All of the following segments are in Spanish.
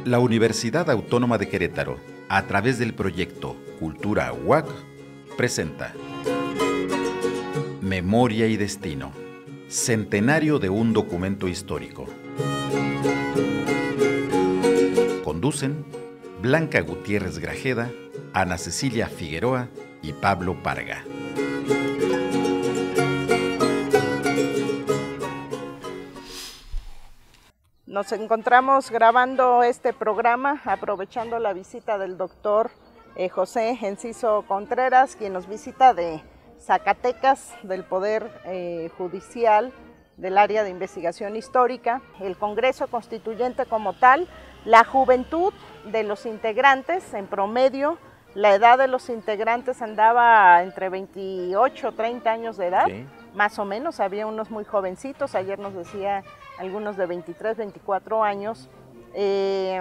La Universidad Autónoma de Querétaro, a través del proyecto Cultura UAC, presenta Memoria y Destino, centenario de un documento histórico. Conducen Blanca Gutiérrez Grajeda, Ana Cecilia Figueroa y Pablo Parga. Nos encontramos grabando este programa aprovechando la visita del doctor José Enciso Contreras, quien nos visita de Zacatecas, del Poder Judicial, del área de investigación histórica, el Congreso Constituyente como tal, la juventud de los integrantes. En promedio, la edad de los integrantes andaba entre 28 y 30 años de edad, sí, más o menos. Había unos muy jovencitos, ayer nos decía algunos de 23, 24 años. ¿Qué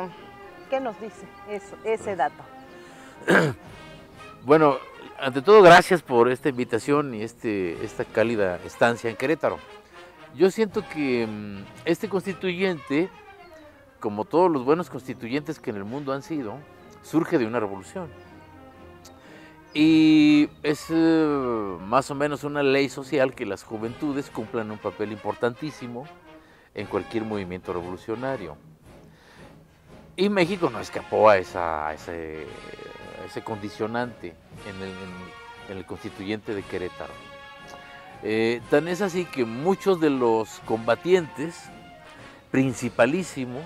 nos dice ese dato? Bueno, ante todo, gracias por esta invitación y esta cálida estancia en Querétaro. Yo siento que este constituyente, como todos los buenos constituyentes que en el mundo han sido, surge de una revolución. Y es más o menos una ley social que las juventudes cumplan un papel importantísimo en cualquier movimiento revolucionario. Y México no escapó a ese condicionante en el constituyente de Querétaro. Tan es así que muchos de los combatientes principalísimos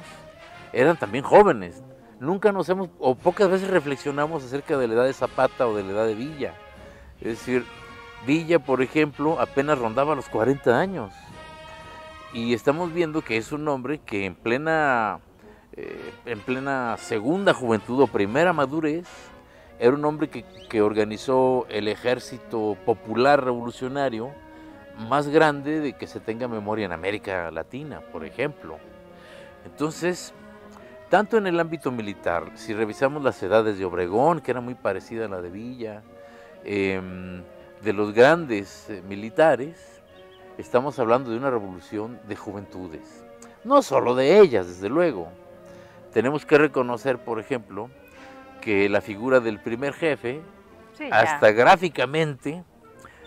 eran también jóvenes. Nunca o pocas veces reflexionamos acerca de la edad de Zapata o de la edad de Villa. Es decir, Villa, por ejemplo, apenas rondaba los 40 años. Y estamos viendo que es un hombre que en plena segunda juventud o primera madurez, era un hombre que organizó el ejército popular revolucionario más grande de que se tenga memoria en América Latina, por ejemplo. Entonces, tanto en el ámbito militar, si revisamos las edades de Obregón, que era muy parecida a la de Villa, de los grandes militares, estamos hablando de una revolución de juventudes. No solo de ellas, desde luego. Tenemos que reconocer, por ejemplo, que la figura del primer jefe, sí, hasta gráficamente,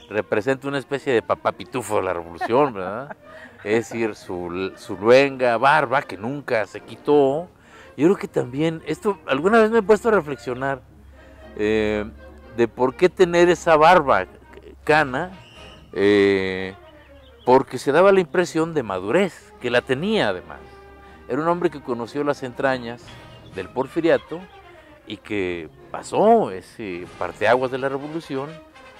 representa una especie de papá pitufo de la revolución, ¿verdad? Es decir, su luenga barba, que nunca se quitó. Yo creo que también, esto alguna vez me he puesto a reflexionar de por qué tener esa barba cana, porque se daba la impresión de madurez, que la tenía además. Era un hombre que conoció las entrañas del porfiriato y que pasó ese parteaguas de la revolución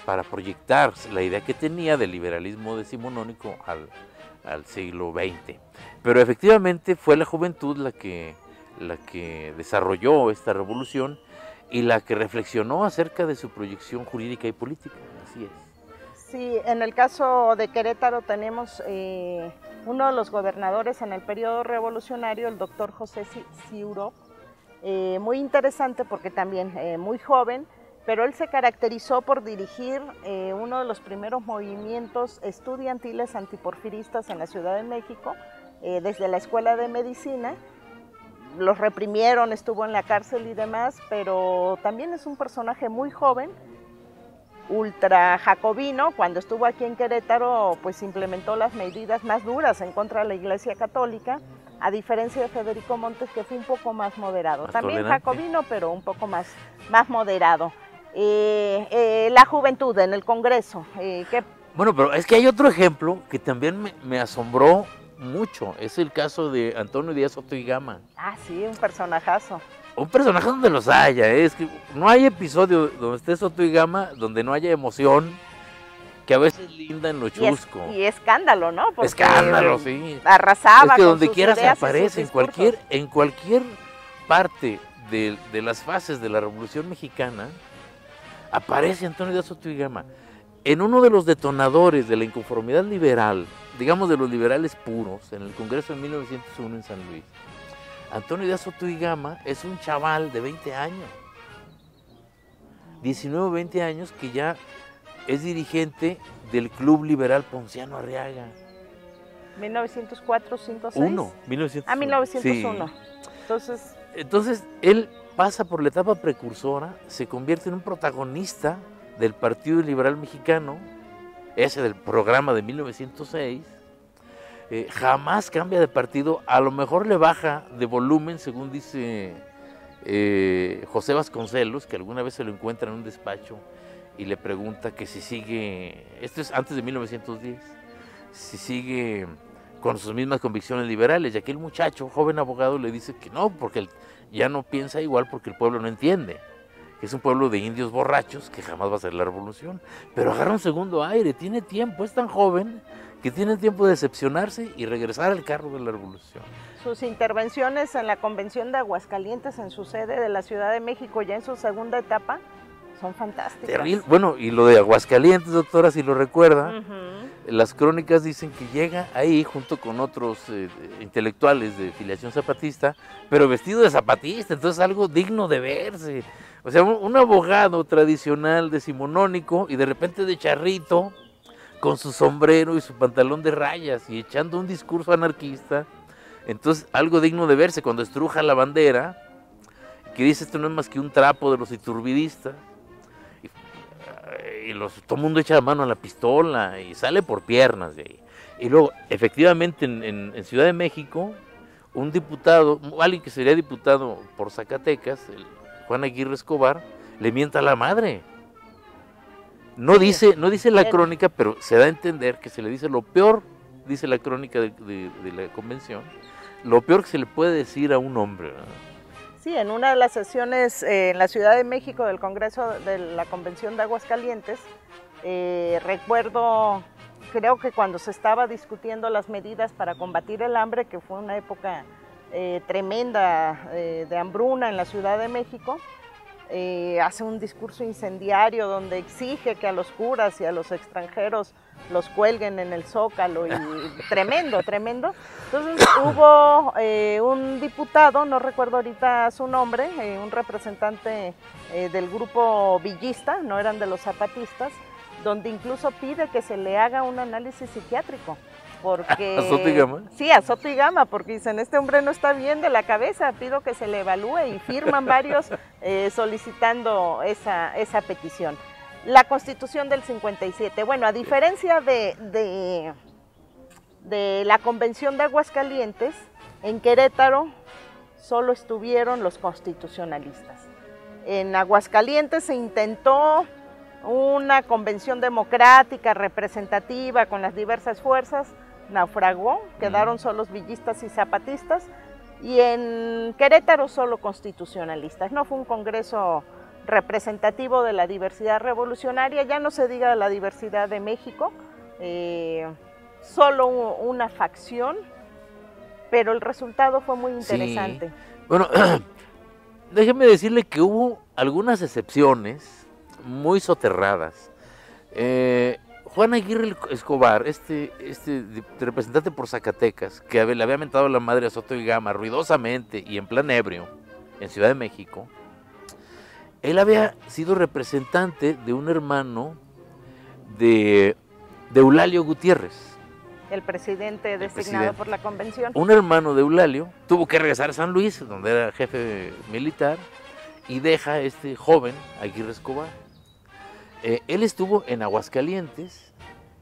para proyectar la idea que tenía del liberalismo decimonónico al siglo XX. Pero efectivamente fue la juventud la que desarrolló esta revolución y la que reflexionó acerca de su proyección jurídica y política. Así es. Sí, en el caso de Querétaro tenemos uno de los gobernadores en el periodo revolucionario, el doctor José Ciuró, muy interesante porque también muy joven, pero él se caracterizó por dirigir uno de los primeros movimientos estudiantiles antiporfiristas en la Ciudad de México, desde la Escuela de Medicina. Los reprimieron, estuvo en la cárcel y demás, pero también es un personaje muy joven, ultra jacobino. Cuando estuvo aquí en Querétaro, pues implementó las medidas más duras en contra de la Iglesia Católica, a diferencia de Federico Montes, que fue un poco más moderado. También tolerante, jacobino, pero un poco más moderado. La juventud en el Congreso. Bueno, pero es que hay otro ejemplo que también me asombró mucho. Es el caso de Antonio Díaz Soto y Gama. Ah, sí, un personajazo. Un personaje donde los haya, es que no hay episodio donde esté Soto y Gama donde no haya emoción, que a veces linda en lo chusco. Y escándalo, ¿no? Porque escándalo, sí. Arrasaba. Es que donde quiera se aparece, en cualquier parte de las fases de la Revolución Mexicana, aparece Antonio Díaz Soto y Gama. En uno de los detonadores de la inconformidad liberal, digamos de los liberales puros, en el Congreso de 1901 en San Luis, Antonio Díaz Soto y Gama es un chaval de 20 años, 19 o 20 años, que ya es dirigente del Club Liberal Ponciano Arriaga. 1904, 5, 6. 1901. 1901. Sí. Entonces, Entonces, él pasa por la etapa precursora, se convierte en un protagonista del Partido Liberal Mexicano, ese del programa de 1906, jamás cambia de partido, a lo mejor le baja de volumen, según dice José Vasconcelos, que alguna vez se lo encuentra en un despacho y le pregunta que si sigue, esto es antes de 1910, si sigue con sus mismas convicciones liberales, y aquel muchacho, joven abogado, le dice que no, porque él ya no piensa igual porque el pueblo no entiende, que es un pueblo de indios borrachos que jamás va a hacer la revolución, pero agarra un segundo aire, tiene tiempo, es tan joven que tiene tiempo de decepcionarse y regresar al carro de la revolución. Sus intervenciones en la Convención de Aguascalientes, en su sede de la Ciudad de México, ya en su segunda etapa, son fantásticas. Terrible. Bueno, y lo de Aguascalientes, doctora, si lo recuerda, las crónicas dicen que llega ahí junto con otros intelectuales de filiación zapatista, pero vestido de zapatista, entonces algo digno de verse. O sea, un abogado tradicional decimonónico y de repente de charrito, con su sombrero y su pantalón de rayas y echando un discurso anarquista. Entonces, algo digno de verse cuando estruja la bandera, que dice esto no es más que un trapo de los iturbidistas. Y todo el mundo echa la mano a la pistola y sale por piernas de ahí. Y luego, efectivamente, en Ciudad de México, un diputado, alguien que sería diputado por Zacatecas, Juan Aguirre Escobar, le mienta a la madre. No dice la crónica, pero se da a entender que se le dice lo peor, dice la crónica de la convención, lo peor que se le puede decir a un hombre, ¿verdad? Sí, en una de las sesiones en la Ciudad de México del Congreso de la Convención de Aguascalientes, recuerdo, creo que cuando se estaba discutiendo las medidas para combatir el hambre, que fue una época tremenda de hambruna en la Ciudad de México, hace un discurso incendiario donde exige que a los curas y a los extranjeros los cuelguen en el Zócalo, y tremendo, tremendo. Entonces hubo un diputado, no recuerdo ahorita su nombre, un representante del grupo villista, no eran de los zapatistas, donde incluso pide que se le haga un análisis psiquiátrico. Porque, ¿A Soto y Gama? Sí, a Soto y Gama, porque dicen, este hombre no está bien de la cabeza, pido que se le evalúe, y firman varios solicitando esa petición. La Constitución del 57, bueno, a diferencia de la Convención de Aguascalientes, en Querétaro solo estuvieron los constitucionalistas. En Aguascalientes se intentó una convención democrática, representativa, con las diversas fuerzas, naufragó, quedaron solos villistas y zapatistas, y en Querétaro solo constitucionalistas. No fue un congreso representativo de la diversidad revolucionaria, ya no se diga de la diversidad de México, solo una facción, pero el resultado fue muy interesante. Sí. Bueno, déjeme decirle que hubo algunas excepciones muy soterradas. Juan Aguirre Escobar, este representante por Zacatecas, que le había mentado la madre a Soto y Gama ruidosamente y en plan ebrio en Ciudad de México, él había sido representante de un hermano de Eulalio Gutiérrez. El presidente designado por la convención. Un hermano de Eulalio tuvo que regresar a San Luis, donde era jefe militar, y deja a este joven Aguirre Escobar. Él estuvo en Aguascalientes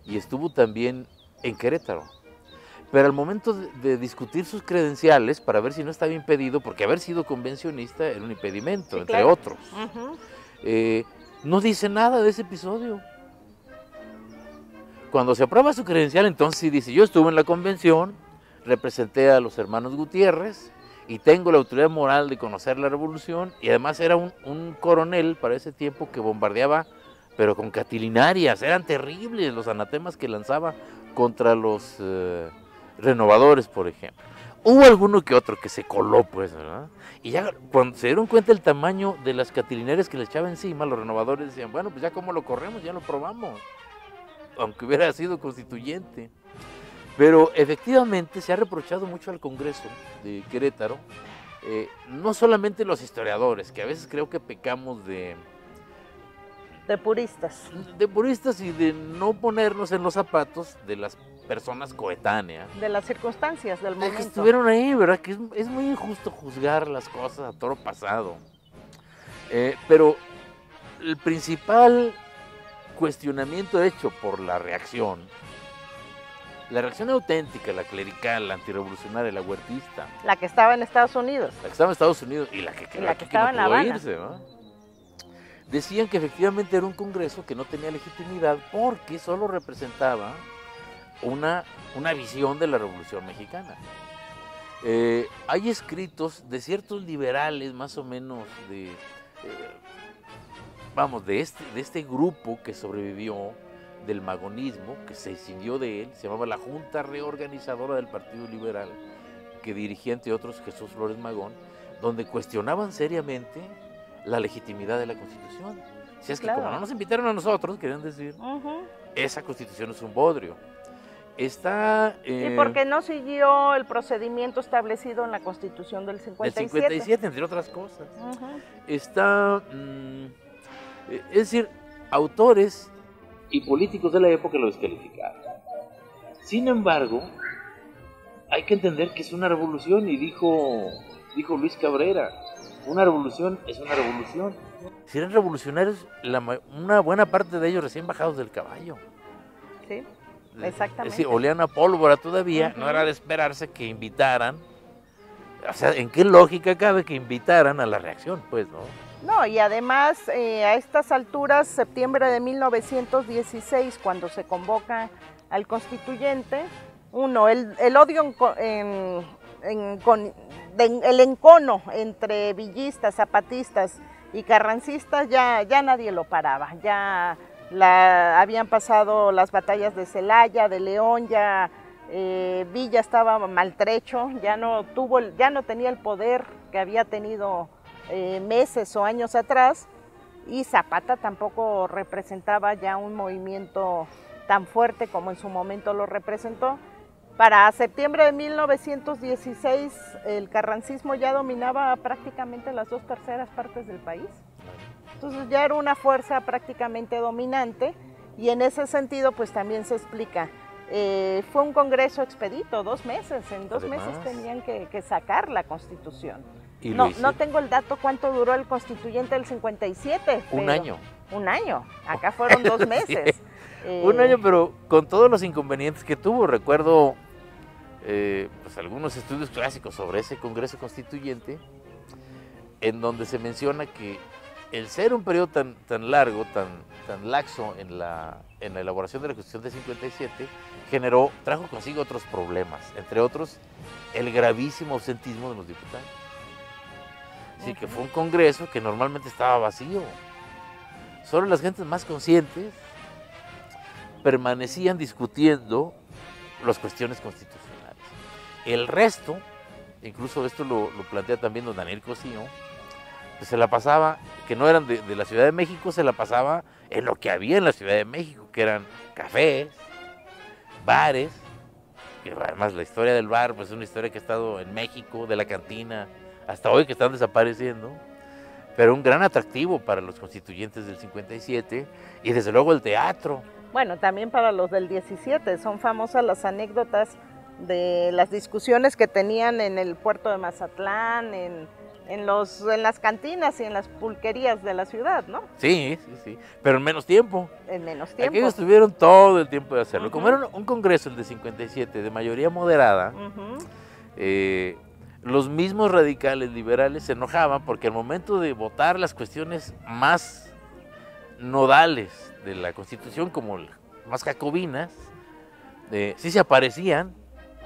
y estuvo también en Querétaro. Pero al momento de discutir sus credenciales, para ver si no estaba impedido, porque haber sido convencionista era un impedimento, sí, entre claro. otros, no dice nada de ese episodio. Cuando se aprueba su credencial, entonces sí dice, yo estuve en la convención, representé a los hermanos Gutiérrez y tengo la autoridad moral de conocer la revolución, y además era un coronel para ese tiempo que bombardeaba, pero con catilinarias, eran terribles los anatemas que lanzaba contra los renovadores, por ejemplo. Hubo alguno que otro que se coló, pues, ¿verdad? Y ya cuando se dieron cuenta del tamaño de las catilinarias que le echaba encima, los renovadores decían, bueno, pues ya como lo corremos, ya lo probamos, aunque hubiera sido constituyente. Pero efectivamente se ha reprochado mucho al Congreso de Querétaro, no solamente los historiadores, que a veces creo que pecamos de puristas. De puristas y de no ponernos en los zapatos de las personas coetáneas. De las circunstancias del Que momento. estuvieron ahí, ¿verdad? Que es muy injusto juzgar las cosas a toro pasado. Pero el principal cuestionamiento hecho por la reacción auténtica, la clerical, la antirrevolucionaria, la huertista, La que estaba en Estados Unidos. la que estaba en Estados Unidos y la que estaba en La pudo Habana. irse, ¿no? Decían que efectivamente era un congreso que no tenía legitimidad porque solo representaba una visión de la Revolución Mexicana. Hay escritos de ciertos liberales más o menos de este grupo que sobrevivió del magonismo, que se escindió de él, se llamaba la Junta Reorganizadora del Partido Liberal, que dirigía entre otros Jesús Flores Magón, donde cuestionaban seriamente la legitimidad de la Constitución. Si es que como no nos invitaron a nosotros, querían decir, esa Constitución es un bodrio. Está... y porque no siguió el procedimiento establecido en la Constitución del 57. Del 57, entre otras cosas. Está... es decir, autores y políticos de la época lo descalificaron. Sin embargo, hay que entender que es una revolución, y dijo Luis Cabrera, una revolución es una revolución. Si eran revolucionarios, una buena parte de ellos recién bajados del caballo. Sí, exactamente. Es decir, olían a pólvora todavía, no era de esperarse que invitaran. O sea, ¿en qué lógica cabe que invitaran a la reacción? Pues, ¿no? No, y además a estas alturas, septiembre de 1916, cuando se convoca al constituyente, el odio el encono entre villistas, zapatistas y carrancistas ya nadie lo paraba. Ya habían pasado las batallas de Celaya, de León, ya Villa estaba maltrecho, ya no tenía el poder que había tenido meses o años atrás, y Zapata tampoco representaba ya un movimiento tan fuerte como en su momento lo representó. Para septiembre de 1916 el carrancismo ya dominaba prácticamente las 2/3 partes del país. Entonces ya era una fuerza prácticamente dominante, y en ese sentido pues también se explica. Fue un congreso expedito, 2 meses, en 2 meses tenían que sacar la Constitución. No tengo el dato cuánto duró el constituyente del 57. Un año. Un año, acá fueron 2 meses. Un año, pero con todos los inconvenientes que tuvo. Recuerdo pues algunos estudios clásicos sobre ese Congreso Constituyente, en donde se menciona que el ser un periodo tan largo, tan laxo en la elaboración de la Constitución de 57, trajo consigo otros problemas, entre otros el gravísimo ausentismo de los diputados. Así que fue un Congreso que normalmente estaba vacío. Solo las gentes más conscientes permanecían discutiendo las cuestiones constitucionales. El resto, incluso esto lo plantea también don Daniel Cosío, pues se la pasaba, que no eran de la Ciudad de México, se la pasaba en lo que había en la Ciudad de México, que eran cafés, bares, que además la historia del bar pues es una historia que ha estado en México, de la cantina, hasta hoy, que están desapareciendo, pero un gran atractivo para los constituyentes del 57, y desde luego el teatro. Bueno, también para los del 17, son famosas las anécdotas de las discusiones que tenían en el puerto de Mazatlán, en las cantinas y en las pulquerías de la ciudad, ¿no? Sí, pero en menos tiempo. En menos tiempo. Aquellos tuvieron todo el tiempo de hacerlo. Como era un congreso, el de 57, de mayoría moderada, los mismos radicales liberales se enojaban porque al momento de votar las cuestiones más nodales de la Constitución, como más jacobinas, sí se aparecían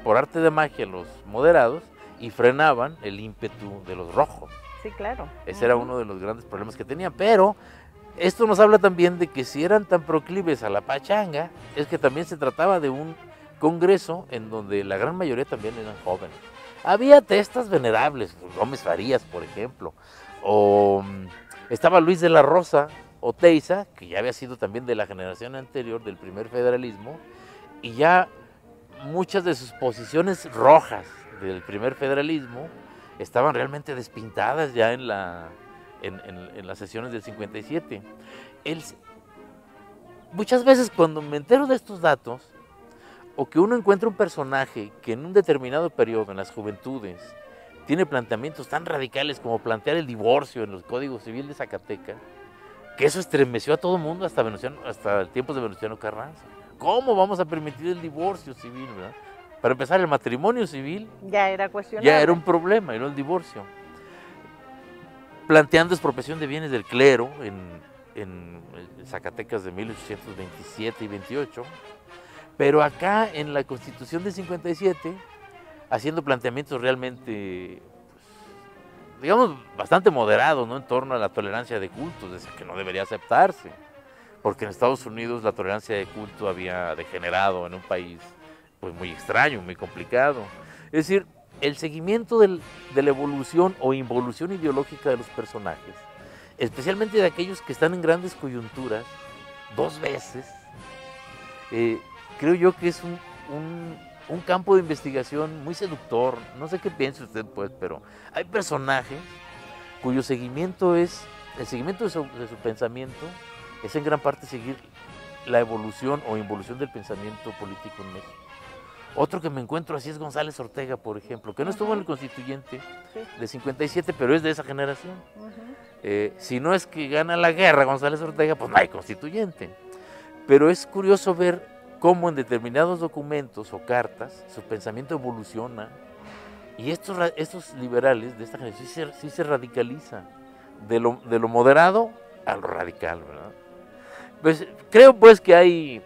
por arte de magia los moderados y frenaban el ímpetu de los rojos. Sí, claro. Ese era uno de los grandes problemas que tenían, pero esto nos habla también de que si eran tan proclives a la pachanga, es que también se trataba de un congreso en donde la gran mayoría también eran jóvenes. Había testas venerables, Gómez Farías, por ejemplo, o estaba Luis de la Rosa Oteiza, que ya había sido también de la generación anterior del primer federalismo, y ya muchas de sus posiciones rojas del primer federalismo estaban realmente despintadas ya en las sesiones del 57. Muchas veces cuando me entero de estos datos, o que uno encuentra un personaje que en un determinado periodo, en las juventudes, tiene planteamientos tan radicales como plantear el divorcio en el Código Civil de Zacatecas, que eso estremeció a todo el mundo hasta el tiempo de Venustiano Carranza. ¿Cómo vamos a permitir el divorcio civil, verdad? Para empezar, el matrimonio civil ya era cuestionable. Ya era un problema, y no el divorcio. Planteando expropiación de bienes del clero en Zacatecas de 1827 y 28, pero acá en la Constitución de 57, haciendo planteamientos realmente, pues, digamos, bastante moderados, ¿no? En torno a la tolerancia de cultos, decía que no debería aceptarse, porque en Estados Unidos la tolerancia de culto había degenerado en un país pues muy extraño, muy complicado. Es decir, el seguimiento de la evolución o involución ideológica de los personajes, especialmente de aquellos que están en grandes coyunturas, dos veces, creo yo que es un campo de investigación muy seductor. No sé qué piensa usted, pues, pero hay personajes cuyo seguimiento es, el seguimiento de su pensamiento es en gran parte seguir la evolución o involución del pensamiento político en México. Otro que me encuentro así es González Ortega, por ejemplo, que no estuvo en el constituyente de 57, pero es de esa generación. Si no es que gana la guerra González Ortega, pues no hay constituyente. Pero es curioso ver cómo en determinados documentos o cartas su pensamiento evoluciona, y estos liberales de esta generación sí se radicalizan de lo moderado a lo radical, ¿verdad? Pues creo pues que hay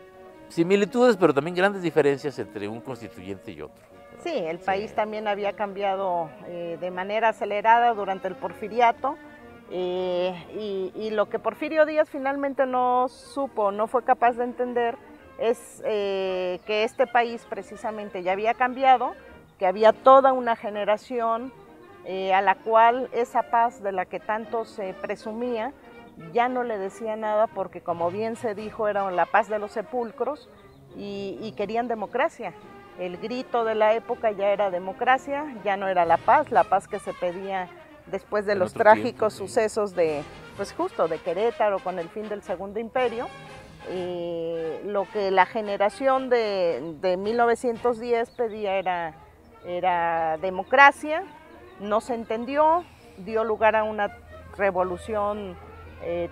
similitudes, pero también grandes diferencias entre un constituyente y otro. Sí, el país también había cambiado de manera acelerada durante el porfiriato, y lo que Porfirio Díaz finalmente no fue capaz de entender es que este país precisamente ya había cambiado, que había toda una generación a la cual esa paz de la que tanto se presumía ya no le decía nada, porque como bien se dijo, era la paz de los sepulcros, y querían democracia. El grito de la época ya era democracia, ya no era la paz que se pedía después de los trágicos sucesos de, pues justo de Querétaro con el fin del Segundo Imperio. Lo que la generación de 1910 pedía era democracia, no se entendió, dio lugar a una revolución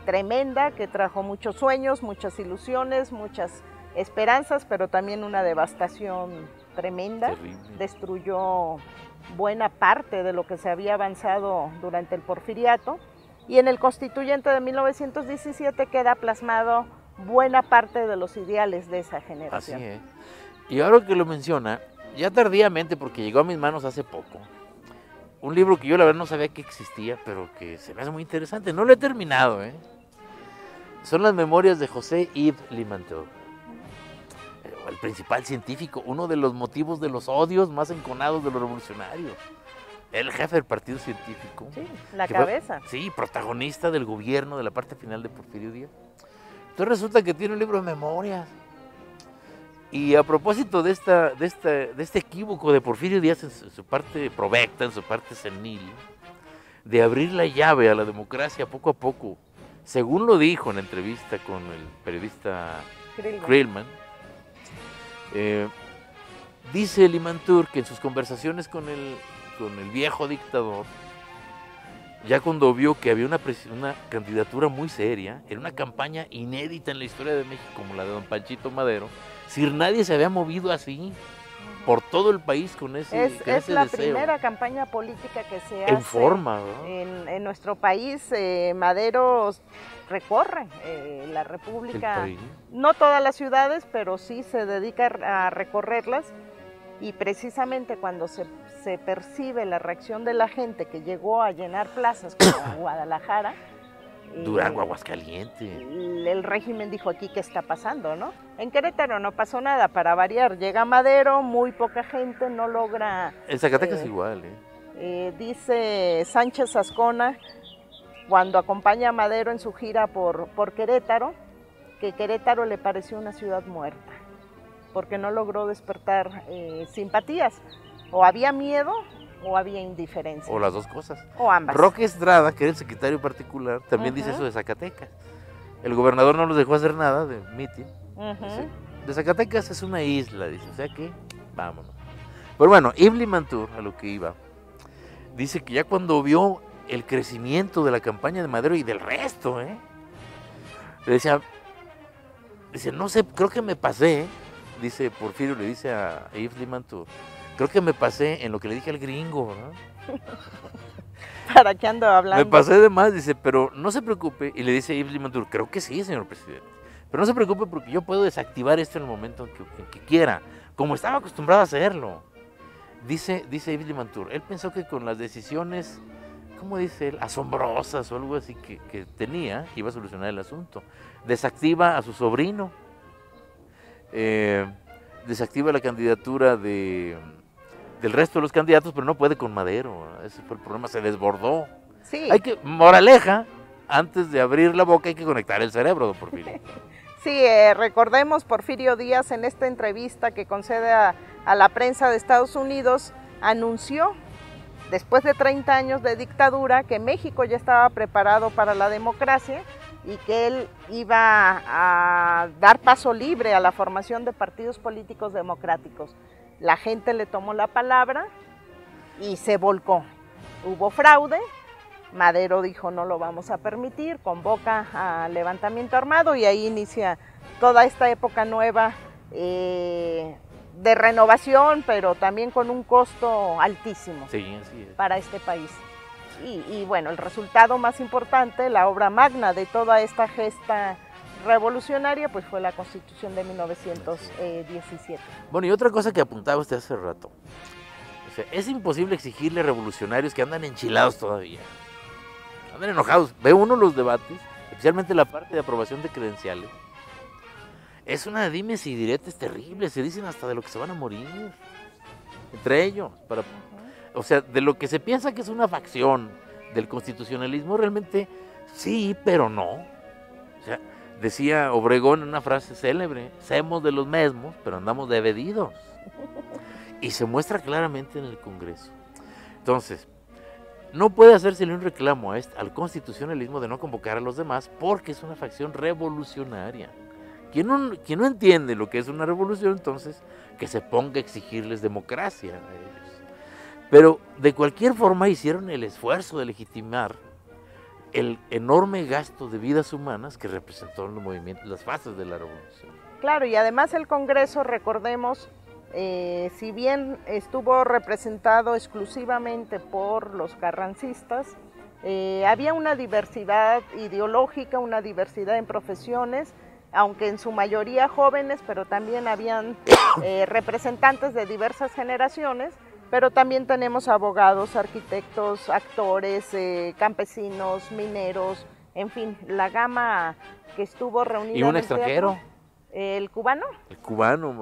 tremenda que trajo muchos sueños, muchas ilusiones, muchas esperanzas, pero también una devastación tremenda. Terrible. Destruyó buena parte de lo que se había avanzado durante el porfiriato, y en el constituyente de 1917 queda plasmado buena parte de los ideales de esa generación. Así es. Y ahora que lo menciona, ya tardíamente, porque llegó a mis manos hace poco, un libro que yo la verdad no sabía que existía, pero que se me hace muy interesante. No lo he terminado, ¿eh? Son las memorias de José Yves Limantour, el principal científico, uno de los motivos de los odios más enconados de los revolucionarios. El jefe del partido científico. Sí, la cabeza. Sí, protagonista del gobierno de la parte final de Porfirio Díaz. Entonces resulta que tiene un libro de memorias. Y a propósito de este equívoco de Porfirio Díaz en su parte provecta, en su parte senil, de abrir la llave a la democracia poco a poco, según lo dijo en la entrevista con el periodista Krillman, dice Limantour que en sus conversaciones con el viejo dictador, ya cuando vio que había una candidatura muy seria, era una campaña inédita en la historia de México, como la de don Panchito Madero, si nadie se había movido así por todo el país con ese es la deseo. Primera campaña política que se hace en forma, ¿no? en nuestro país. Madero recorre la República, no todas las ciudades, pero sí se dedica a recorrerlas, y precisamente cuando se percibe la reacción de la gente que llegó a llenar plazas como Guadalajara, Durango, Aguascalientes, el régimen dijo: aquí qué está pasando, ¿no? En Querétaro no pasó nada, para variar. Llega Madero, muy poca gente, no logra... En Zacatecas igual, dice Sánchez Ascona, cuando acompaña a Madero en su gira por Querétaro, que Querétaro le pareció una ciudad muerta, porque no logró despertar simpatías. O había miedo o había indiferencia. O las dos cosas. O ambas. Roque Estrada, que era el secretario particular, también dice eso de Zacatecas. El gobernador no los dejó hacer nada de mitin. de Zacatecas es una isla, dice, o sea que vámonos. Pero bueno, Ibli Mantur, a lo que iba, dice que ya cuando vio el crecimiento de la campaña de Madero y del resto, le decía, dice, no sé, creo que me pasé, dice Porfirio, le dice a Ibli Mantur, creo que me pasé en lo que le dije al gringo, ¿no? ¿Para qué ando hablando? Me pasé de más, dice, pero no se preocupe, y le dice Ibli Mantur, creo que sí, señor presidente, pero no se preocupe porque yo puedo desactivar esto en el momento en que quiera, como estaba acostumbrado a hacerlo. Dice Ibli Mantur, él pensó que con las decisiones, ¿cómo dice él? Asombrosas o algo así que tenía, iba a solucionar el asunto. Desactiva a su sobrino, desactiva la candidatura del resto de los candidatos, pero no puede con Madero. Ese fue el problema, se desbordó. Sí. Moraleja, antes de abrir la boca hay que conectar el cerebro, don Porfirio. Sí, recordemos Porfirio Díaz en esta entrevista que concede a la prensa de Estados Unidos, anunció, después de 30 años de dictadura, que México ya estaba preparado para la democracia y que él iba a dar paso libre a la formación de partidos políticos democráticos. La gente le tomó la palabra y se volcó. Hubo fraude. Madero dijo no lo vamos a permitir, convoca a levantamiento armado y ahí inicia toda esta época nueva de renovación, pero también con un costo altísimo para este país. Y bueno, el resultado más importante, la obra magna de toda esta gesta revolucionaria, pues fue la Constitución de 1917. Bueno, y otra cosa que apuntaba usted hace rato, o sea, es imposible exigirle a revolucionarios que andan enchilados todavía. Andan enojados. Ve uno los debates, especialmente la parte de aprobación de credenciales. Es una dimes y diretes terrible, se dicen hasta de lo que se van a morir. Entre ellos. O sea, de lo que se piensa que es una facción del constitucionalismo, realmente sí, pero no. O sea, decía Obregón en una frase célebre, semos de los mismos, pero andamos divididos. Y se muestra claramente en el Congreso. Entonces, no puede hacérsele un reclamo al constitucionalismo de no convocar a los demás porque es una facción revolucionaria. Quien no entiende lo que es una revolución, entonces, que se ponga a exigirles democracia a ellos. Pero de cualquier forma hicieron el esfuerzo de legitimar el enorme gasto de vidas humanas que representó en los movimientos, las fases de la revolución. Claro, y además el Congreso, recordemos, si bien estuvo representado exclusivamente por los carrancistas, había una diversidad ideológica, una diversidad en profesiones, aunque en su mayoría jóvenes, pero también habían representantes de diversas generaciones, pero también tenemos abogados, arquitectos, actores, campesinos, mineros, en fin, la gama que estuvo reunida. ¿Y un extranjero? ¿El cubano? El cubano.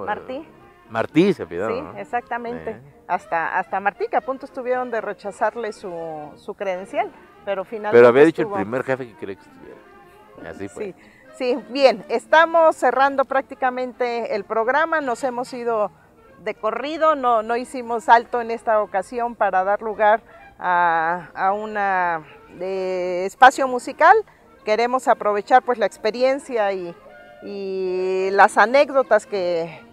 Martí se apellidaba, sí, ¿no? Exactamente. Hasta Martí, que a punto estuvieron de rechazarle su credencial, pero finalmente Pero había dicho el primer jefe que quería que estuviera. Así fue. Sí, bien, estamos cerrando prácticamente el programa, nos hemos ido de corrido, no hicimos alto en esta ocasión para dar lugar a un espacio musical. Queremos aprovechar pues la experiencia y las anécdotas que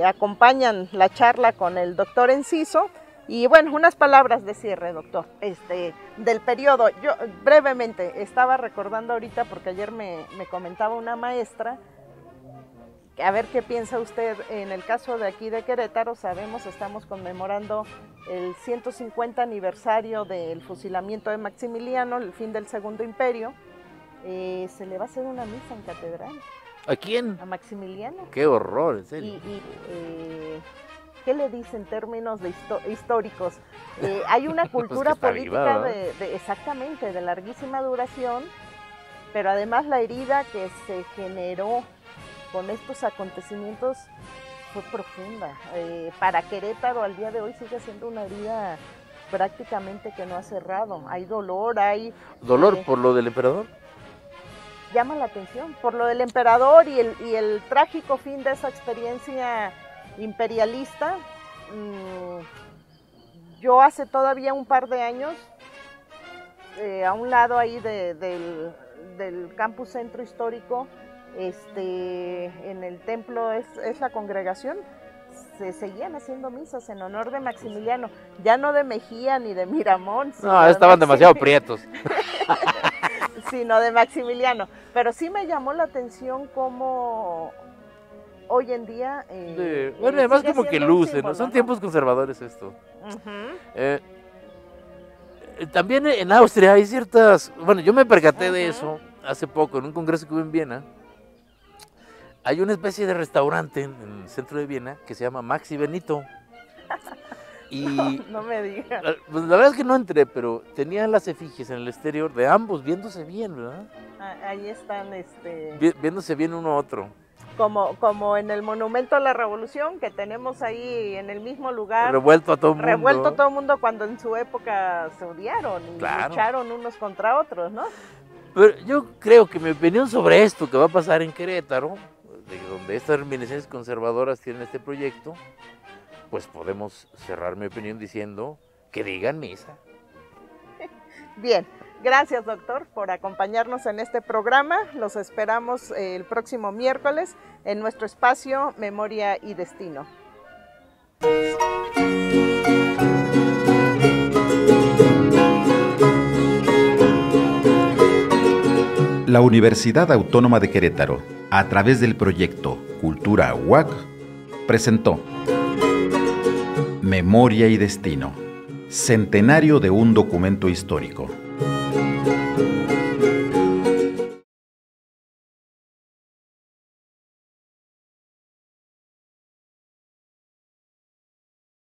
acompañan la charla con el doctor Enciso. Y bueno, unas palabras de cierre, doctor, del periodo. Yo brevemente estaba recordando ahorita, porque ayer me comentaba una maestra, a ver qué piensa usted en el caso de aquí de Querétaro. Sabemos, estamos conmemorando el 150 aniversario del fusilamiento de Maximiliano, el fin del Segundo Imperio. Se le va a hacer una misa en catedral. ¿A quién? A Maximiliano. ¡Qué horror, en serio! ¿Qué le dice en términos históricos? Hay una cultura política exactamente, de larguísima duración, pero además la herida que se generó con estos acontecimientos fue profunda. Para Querétaro al día de hoy sigue siendo una herida prácticamente que no ha cerrado. Hay dolor, ¿Dolor por lo del emperador? Llama la atención, por lo del emperador y el trágico fin de esa experiencia imperialista. Yo hace todavía un par de años, a un lado ahí del campus centro histórico, en el templo es la congregación, se seguían haciendo misas en honor de Maximiliano, ya no de Mejía ni de Miramón. No, estaban demasiado prietos. Sino de Maximiliano. Pero sí me llamó la atención cómo hoy en día... bueno, además como que luce, ¿no? Son tiempos conservadores esto. También en Austria hay ciertas... Bueno, yo me percaté de eso hace poco, en un congreso que hubo en Viena. Hay una especie de restaurante en el centro de Viena que se llama Maxi Benito. Y no me digas. Pues la verdad es que no entré, pero tenían las efigies en el exterior de ambos viéndose bien, ¿verdad? Ahí están, viéndose bien uno a otro. Como en el Monumento a la Revolución, que tenemos ahí en el mismo lugar. Revuelto a todo el mundo. Revuelto a todo el mundo cuando en su época se odiaron y lucharon unos contra otros, ¿no? Pero yo creo que mi opinión sobre esto que va a pasar en Querétaro, donde estas reminiscencias conservadoras tienen este proyecto, pues podemos cerrar mi opinión diciendo que digan misa. Bien, gracias doctor por acompañarnos en este programa. Los esperamos el próximo miércoles en nuestro espacio Memoria y Destino. La Universidad Autónoma de Querétaro, a través del proyecto Cultura UAC, presentó Memoria y Destino, centenario de un documento histórico.